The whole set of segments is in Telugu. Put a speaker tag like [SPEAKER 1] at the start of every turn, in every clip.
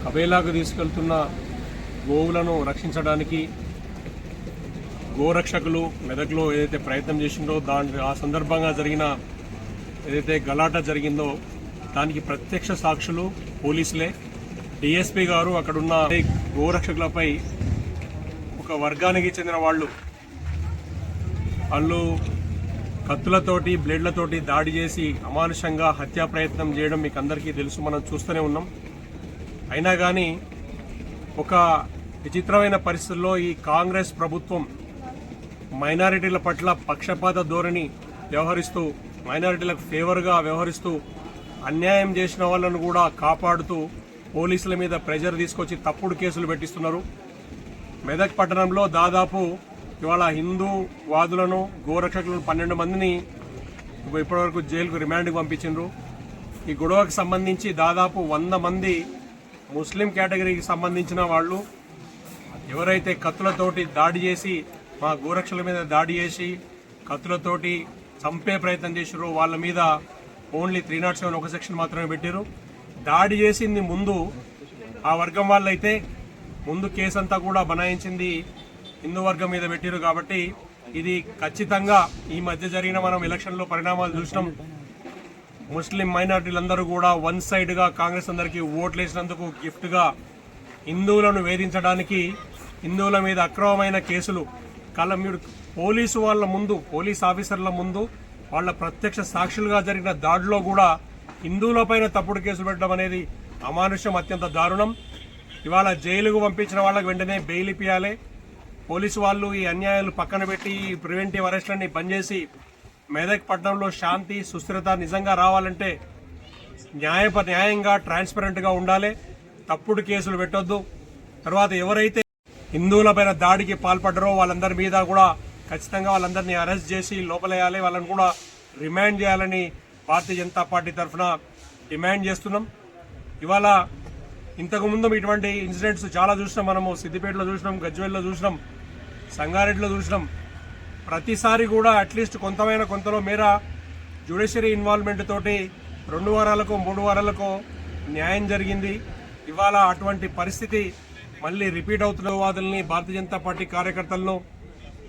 [SPEAKER 1] కబేలాకు తీసుకెళ్తున్న గోవులను రక్షించడానికి గోరక్షకులు మెదక్లో ఏదైతే ప్రయత్నం చేసిందో ఆ సందర్భంగా జరిగిన ఏదైతే గలాట జరిగిందో దానికి ప్రత్యక్ష సాక్షులు పోలీసులే. డిఎస్పీ గారు అక్కడున్న గోరక్షకులపై ఒక వర్గానికి చెందిన వాళ్ళు కత్తులతోటి బ్లేడ్లతోటి దాడి చేసి అమానుషంగా హత్యా ప్రయత్నం చేయడం మీకు అందరికీ తెలుసు, మనం చూస్తూనే ఉన్నాం. అయినా కానీ ఒక విచిత్రమైన పరిస్థితుల్లో ఈ కాంగ్రెస్ ప్రభుత్వం మైనారిటీల పట్ల పక్షపాత ధోరణి వ్యవహరిస్తూ, మైనారిటీలకు ఫేవర్గా వ్యవహరిస్తూ, అన్యాయం చేసిన వాళ్ళను కూడా కాపాడుతూ పోలీసుల మీద ప్రెజర్ తీసుకొచ్చి తప్పుడు కేసులు పెట్టిస్తున్నారు. మెదక్ పట్టణంలో దాదాపు ఇవాళ హిందూ వాదులను గోరక్షకులను 12 మందిని ఇప్పటివరకు జైలుకు రిమాండ్కి పంపించారు. ఈ గొడవకు సంబంధించి దాదాపు 100 మంది ముస్లిం కేటగిరీకి సంబంధించిన వాళ్ళు ఎవరైతే కత్తులతోటి దాడి చేసి మా గోరక్షకుల మీద దాడి చేసి కత్తులతోటి చంపే ప్రయత్నం చేశారో వాళ్ళ మీద ఓన్లీ 307 ఒక సెక్షన్ మాత్రమే పెట్టారు. దాడి చేసింది ముందు ఆ వర్గం వాళ్ళైతే ముందు కేసు అంతా కూడా బనాయించింది హిందూ వర్గం మీద పెట్టారు. కాబట్టి ఇది ఖచ్చితంగా ఈ మధ్య జరిగిన మనం ఎలక్షన్లో పరిణామాలు చూసినాం. ముస్లిం మైనారిటీలందరూ కూడా వన్ సైడ్గా కాంగ్రెస్ అందరికీ ఓట్లు వేసినందుకు గిఫ్ట్గా హిందువులను వేధించడానికి, హిందువుల మీద అక్రమమైన కేసులు మీరు పోలీసు వాళ్ళ ముందు, పోలీస్ ఆఫీసర్ల ముందు వాళ్ళ ప్రత్యక్ష సాక్షులుగా జరిగిన దాడిలో కూడా హిందువులపైన తప్పుడు కేసులు పెట్టడం అనేది అమానుష్యం, అత్యంత దారుణం. ఇవాళ జైలుకు పంపించిన వాళ్ళకి వెంటనే బెయిల్ ఇప్పియాలి. పోలీసు వాళ్ళు ఈ అన్యాయాలు పక్కన పెట్టి ప్రివెంటివ్ అరెస్ట్లన్నీ బంద్ చేసి మెదక్ పట్టణంలో శాంతి సుస్థిరత నిజంగా రావాలంటే న్యాయంగా ట్రాన్స్పరెంట్గా ఉండాలి. తప్పుడు కేసులు పెట్టొద్దు. తర్వాత ఎవరైతే హిందువులపైన దాడికి పాల్పడ్డారో వాళ్ళందరి మీద కూడా ఖచ్చితంగా వాళ్ళందరినీ అరెస్ట్ చేసి లోపలేయాలి, వాళ్ళని కూడా రిమాండ్ చేయాలని భారతీయ జనతా పార్టీ తరఫున డిమాండ్ చేస్తున్నాం. ఇవాళ ఇంతకుముందు ఇటువంటి ఇన్సిడెంట్స్ చాలా చూసినాం. మనము సిద్దిపేటలో చూసినాం, గజ్వేల్లో చూసినాం, సంగారెడ్డిలో చూసినాం. ప్రతిసారి కూడా అట్లీస్ట్ కొంతలో మేర జ్యుడిషియరీ ఇన్వాల్వ్మెంట్ తోటి 2 వారాలకో 3 వారాలకో న్యాయం జరిగింది. ఇవాళ అటువంటి పరిస్థితి మళ్ళీ రిపీట్ అవుతున్న వాదుల్ని, భారతీయ జనతా పార్టీ కార్యకర్తలను,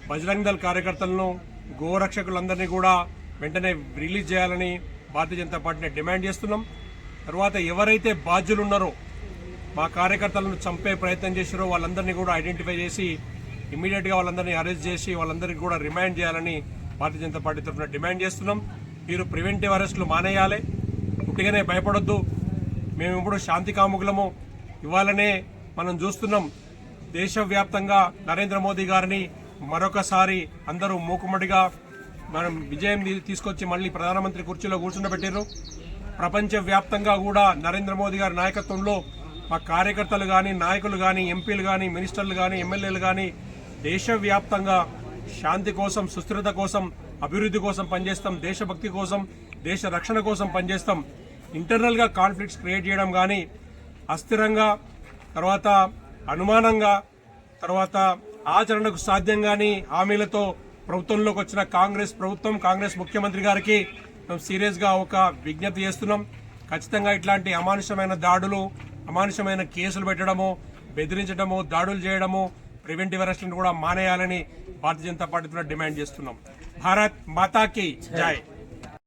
[SPEAKER 1] బజరంగ్ దళ్ కార్యకర్తలను, గోరక్షకులందరినీ కూడా వెంటనే రిలీజ్ చేయాలని భారతీయ జనతా పార్టీని డిమాండ్ చేస్తున్నాం. తర్వాత ఎవరైతే బాధ్యులు ఉన్నారో మా కార్యకర్తలను చంపే ప్రయత్నం చేశారో వాళ్ళందరినీ కూడా ఐడెంటిఫై చేసి ఇమ్మీడియట్గా వాళ్ళందరినీ అరెస్ట్ చేసి వాళ్ళందరికీ కూడా రిమాండ్ చేయాలని భారతీయ జనతా పార్టీ తరఫున డిమాండ్ చేస్తున్నాం. మీరు ప్రివెంటివ్ అరెస్టులు మానేయాలి, పుట్టిగానే భయపడొద్దు. మేము ఇప్పుడు శాంతి కాముకులము. ఇవాళనే మనం చూస్తున్నాం దేశవ్యాప్తంగా నరేంద్ర మోదీ గారిని మరొకసారి అందరూ మూకుమ్మడిగా మనం విజయం తీసుకొచ్చి మళ్ళీ ప్రధానమంత్రి కుర్చీలో కూర్చుండబెట్టారు. ప్రపంచవ్యాప్తంగా కూడా నరేంద్ర మోదీ గారి నాయకత్వంలో మా కార్యకర్తలు కానీ, నాయకులు కానీ, ఎంపీలు కానీ, మినిస్టర్లు కానీ, ఎమ్మెల్యేలు కానీ దేశవ్యాప్తంగా శాంతి కోసం, సుస్థిరత కోసం, అభివృద్ధి కోసం పనిచేస్తాం. దేశభక్తి కోసం, దేశ రక్షణ కోసం పనిచేస్తాం. ఇంటర్నల్గా కాన్ఫ్లిక్ట్స్ క్రియేట్ చేయడం కానీ, అస్థిరంగా, తర్వాత అనుమానంగా, తర్వాత ఆచరణకు సాధ్యం కానీ హామీలతో ప్రభుత్వంలోకి వచ్చిన కాంగ్రెస్ ప్రభుత్వం, కాంగ్రెస్ ముఖ్యమంత్రి గారికి మేము సీరియస్గా ఒక విజ్ఞప్తి చేస్తున్నాం. ఖచ్చితంగా ఇట్లాంటి అమానుషమైన దాడులు, అమానుషమైన కేసులు పెట్టడము, బెదిరించడము, దాడులు చేయడము, ప్రివెంటివ్ అరెస్ట్లను కూడా మానేయాలని భారతీయ జనతా పార్టీ డిమాండ్ చేస్తున్నాం. భారత్ మాతాకి జై.